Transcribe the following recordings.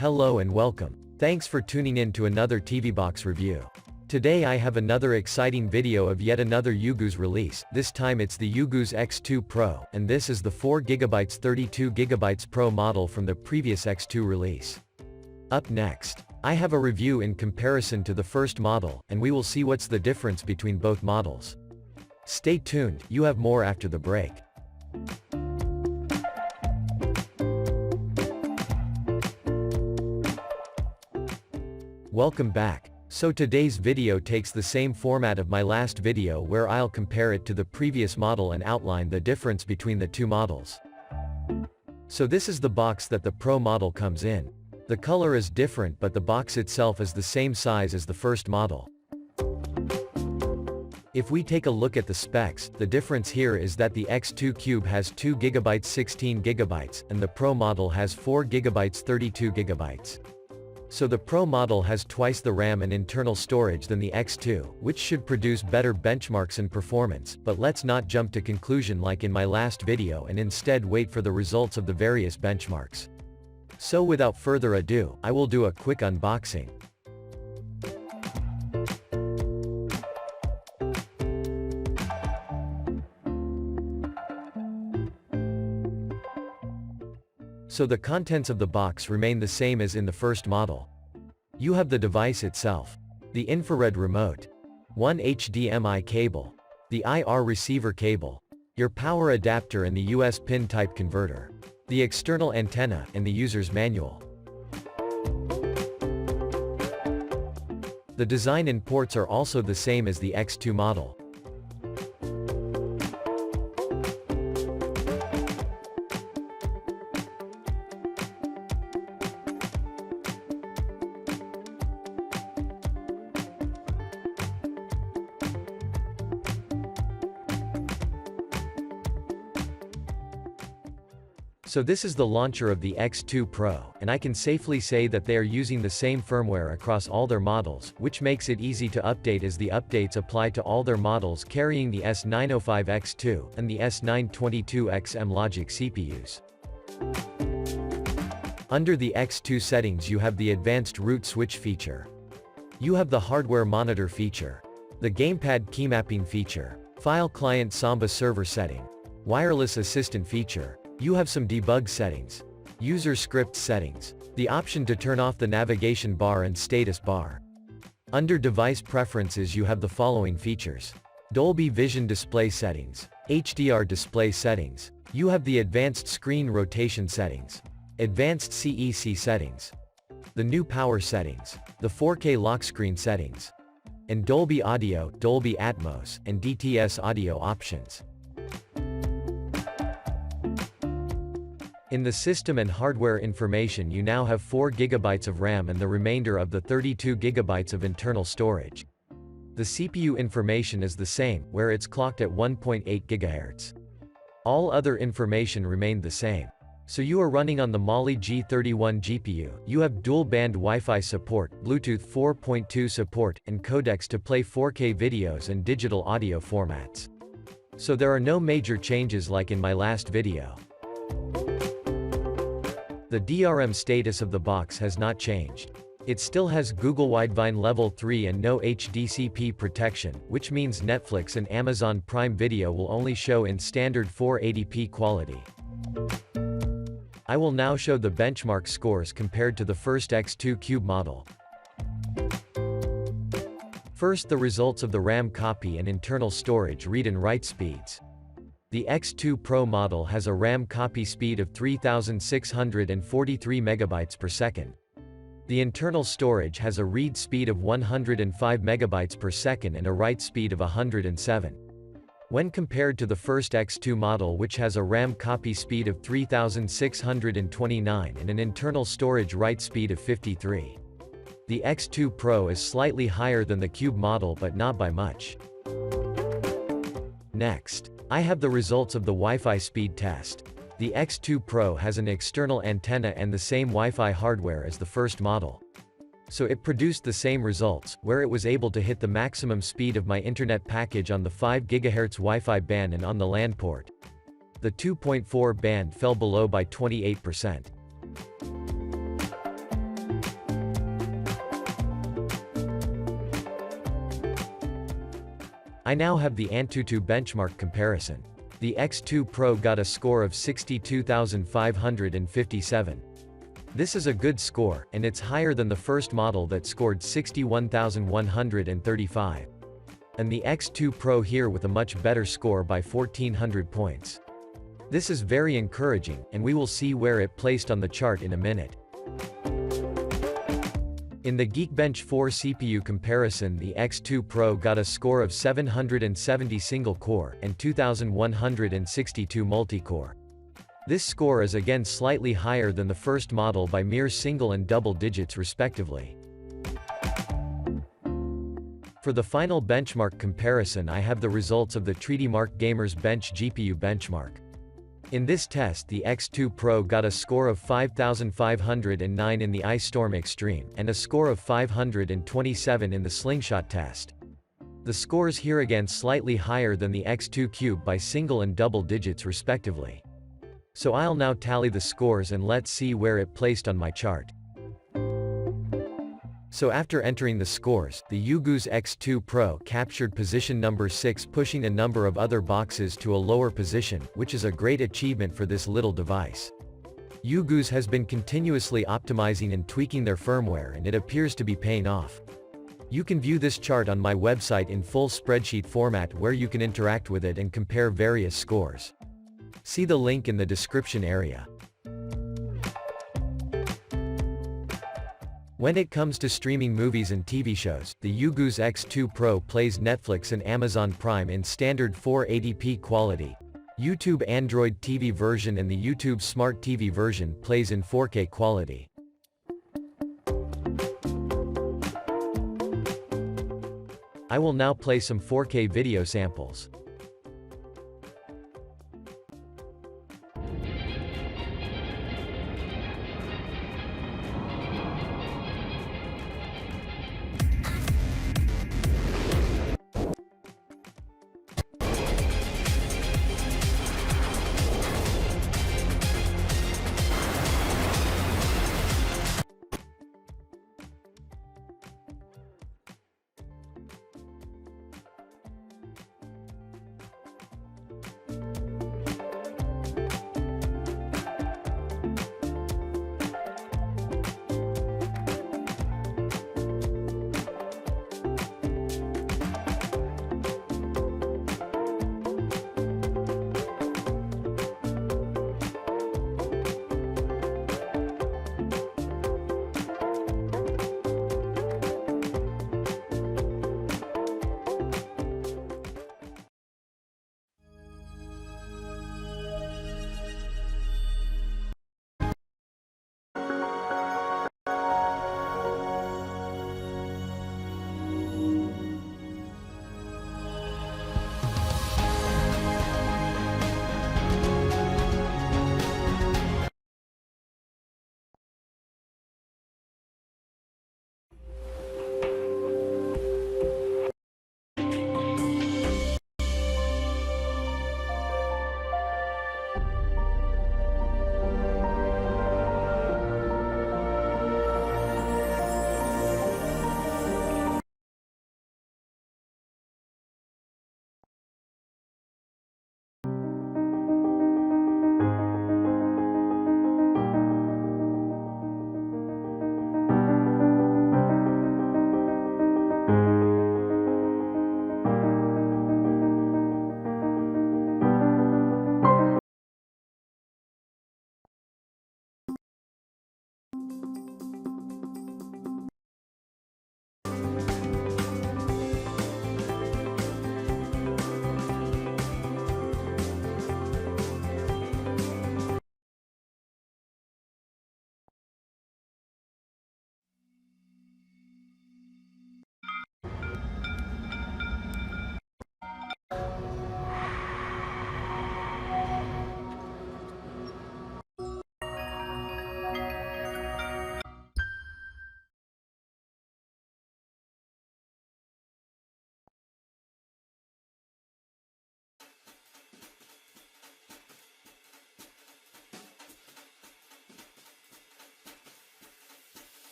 Hello and welcome. Thanks for tuning in to another TV box review. Today I have another exciting video of yet another Ugoos release. This time it's the Ugoos X2 Pro, and this is the 4GB 32GB Pro model from the previous X2 release. Up next, I have a review in comparison to the first model, and we will see what's the difference between both models. Stay tuned, you have more after the break. Welcome back. So today's video takes the same format of my last video where I'll compare it to the previous model and outline the difference between the two models. So this is the box that the Pro model comes in. The color is different but the box itself is the same size as the first model. If we take a look at the specs, the difference here is that the X2 Cube has 2GB 16GB, and the Pro model has 4GB 32GB. So the Pro model has twice the RAM and internal storage than the X2, which should produce better benchmarks and performance, but let's not jump to conclusion like in my last video and instead wait for the results of the various benchmarks. So without further ado, I will do a quick unboxing. So the contents of the box remain the same as in the first model. You have the device itself, the infrared remote, one HDMI cable, the IR receiver cable, your power adapter and the US pin type converter, the external antenna, and the user's manual. The design and ports are also the same as the X2 model. So this is the launcher of the X2 Pro, and I can safely say that they are using the same firmware across all their models, which makes it easy to update as the updates apply to all their models carrying the S905X2 and the S922X Amlogic CPUs. Under the X2 settings you have the advanced root switch feature. You have the hardware monitor feature, the gamepad key mapping feature, file client Samba server setting, wireless assistant feature. You have some debug settings, user script settings, the option to turn off the navigation bar and status bar. Under device preferences you have the following features: Dolby Vision display settings, HDR display settings, you have the advanced screen rotation settings, advanced CEC settings, the new power settings, the 4K lock screen settings, and Dolby Audio, Dolby Atmos, and DTS audio options. In the system and hardware information you now have 4GB of RAM and the remainder of the 32GB of internal storage. The CPU information is the same, where it's clocked at 1.8 GHz. All other information remained the same. So you are running on the Mali G31 GPU, you have dual-band Wi-Fi support, Bluetooth 4.2 support, and codecs to play 4K videos and digital audio formats. So there are no major changes like in my last video. The DRM status of the box has not changed. It still has Google Widevine Level 3 and no HDCP protection, which means Netflix and Amazon Prime Video will only show in standard 480p quality. I will now show the benchmark scores compared to the first X2 Cube model. First, the results of the RAM copy and internal storage read and write speeds. The X2 Pro model has a RAM copy speed of 3,643 MB per second. The internal storage has a read speed of 105 MB per second and a write speed of 107. When compared to the first X2 model, which has a RAM copy speed of 3,629 and an internal storage write speed of 53. The X2 Pro is slightly higher than the Cube model but not by much. Next, I have the results of the Wi-Fi speed test. The X2 Pro has an external antenna and the same Wi-Fi hardware as the first model. So it produced the same results, where it was able to hit the maximum speed of my internet package on the 5 GHz Wi-Fi band and on the LAN port. The 2.4 band fell below by 28%. I now have the Antutu benchmark comparison. The X2 Pro got a score of 62,557. This is a good score, and it's higher than the first model that scored 61,135. And the X2 Pro here with a much better score by 1,400 points. This is very encouraging, and we will see where it placed on the chart in a minute. In the Geekbench 4 CPU comparison, the X2 Pro got a score of 770 single-core and 2,162 multi-core. This score is again slightly higher than the first model by mere single and double digits respectively. For the final benchmark comparison, I have the results of the TreatyMark Gamers Bench GPU benchmark. In this test, the X2 Pro got a score of 5,509 in the Ice Storm Extreme, and a score of 527 in the Slingshot test. The scores here again slightly higher than the X2 Cube by single and double digits respectively. So I'll now tally the scores and let's see where it placed on my chart. So after entering the scores, the Ugoos X2 Pro captured position number 6, pushing a number of other boxes to a lower position, which is a great achievement for this little device. Ugoos has been continuously optimizing and tweaking their firmware, and it appears to be paying off. You can view this chart on my website in full spreadsheet format where you can interact with it and compare various scores. See the link in the description area. When it comes to streaming movies and TV shows, the Ugoos X2 Pro plays Netflix and Amazon Prime in standard 480p quality. YouTube Android TV version and the YouTube Smart TV version plays in 4K quality. I will now play some 4K video samples.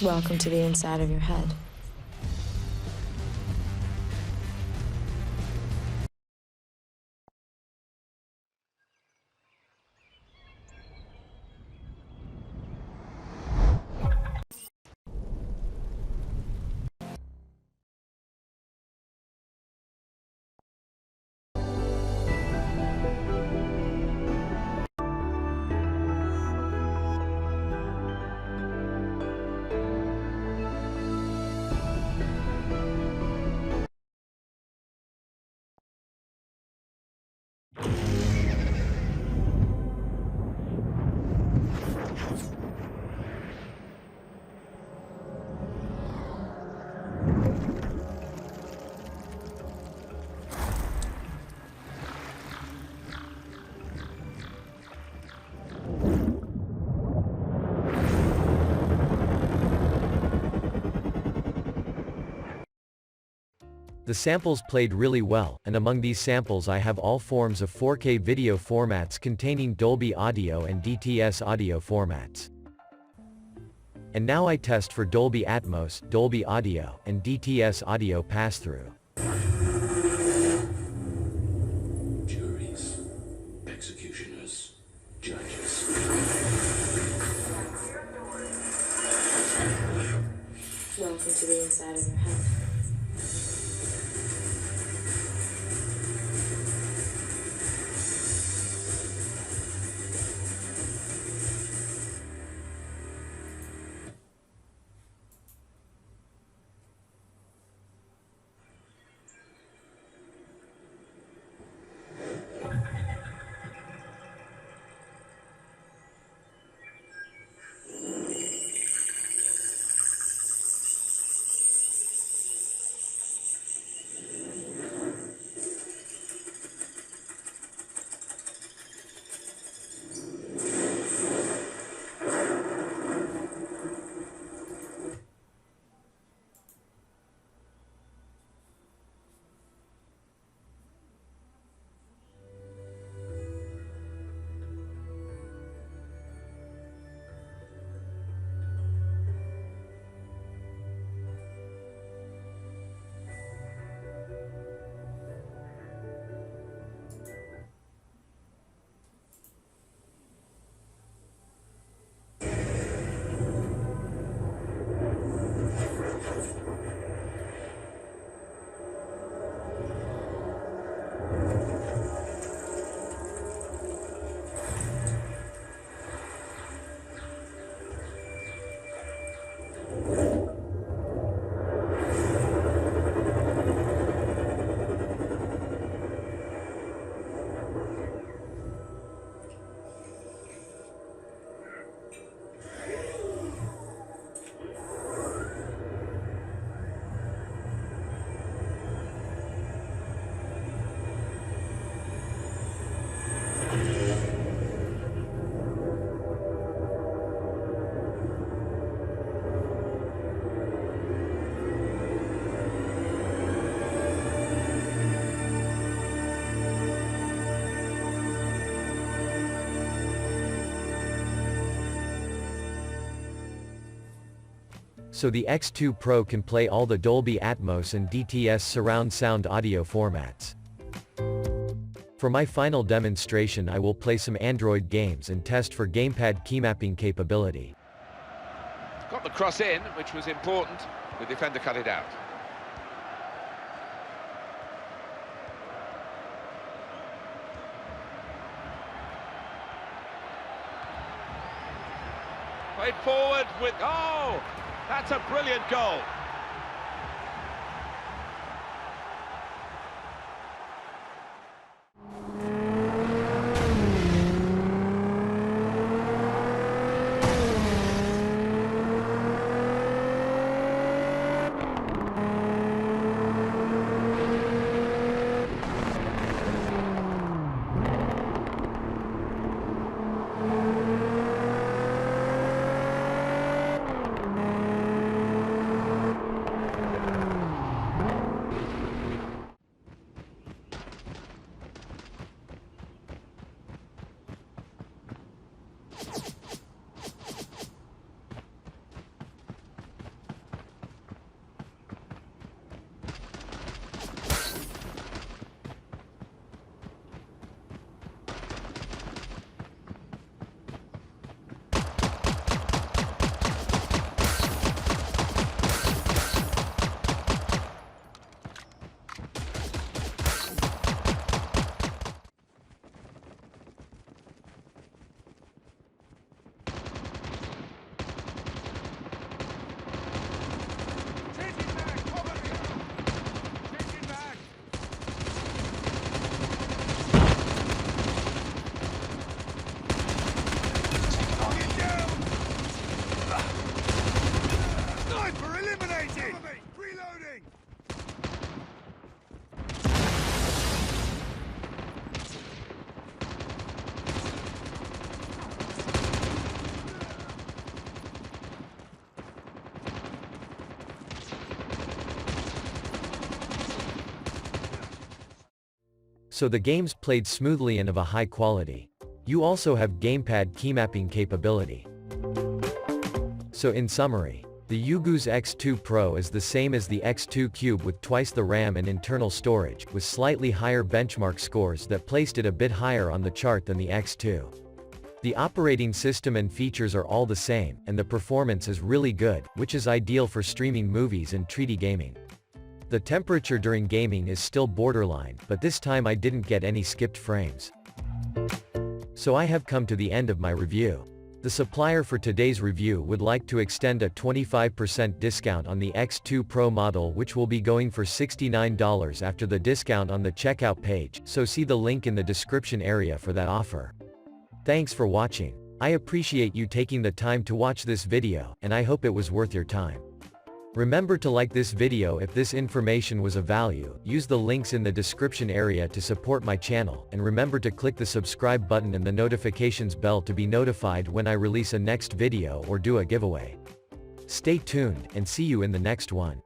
Welcome to the inside of your head. The samples played really well, and among these samples I have all forms of 4K video formats containing Dolby Audio and DTS audio formats. And now I test for Dolby Atmos, Dolby Audio, and DTS audio pass-through. Juries, executioners, judges. Welcome to the inside of your head. So the X2 Pro can play all the Dolby Atmos and DTS surround sound audio formats. For my final demonstration I will play some Android games and test for gamepad keymapping capability. Got the cross in, which was important. The defender cut it out. Played forward with... Oh! That's a brilliant goal. So the game's played smoothly and of a high quality. You also have gamepad keymapping capability. So in summary, the Ugoos X2 Pro is the same as the X2 Cube with twice the RAM and internal storage, with slightly higher benchmark scores that placed it a bit higher on the chart than the X2. The operating system and features are all the same, and the performance is really good, which is ideal for streaming movies and 3D gaming. The temperature during gaming is still borderline, but this time I didn't get any skipped frames. So I have come to the end of my review. The supplier for today's review would like to extend a 25% discount on the X2 Pro model, which will be going for $69 after the discount on the checkout page, so see the link in the description area for that offer. Thanks for watching. I appreciate you taking the time to watch this video, and I hope it was worth your time. Remember to like this video if this information was of value, use the links in the description area to support my channel, and remember to click the subscribe button and the notifications bell to be notified when I release a next video or do a giveaway. Stay tuned, and see you in the next one.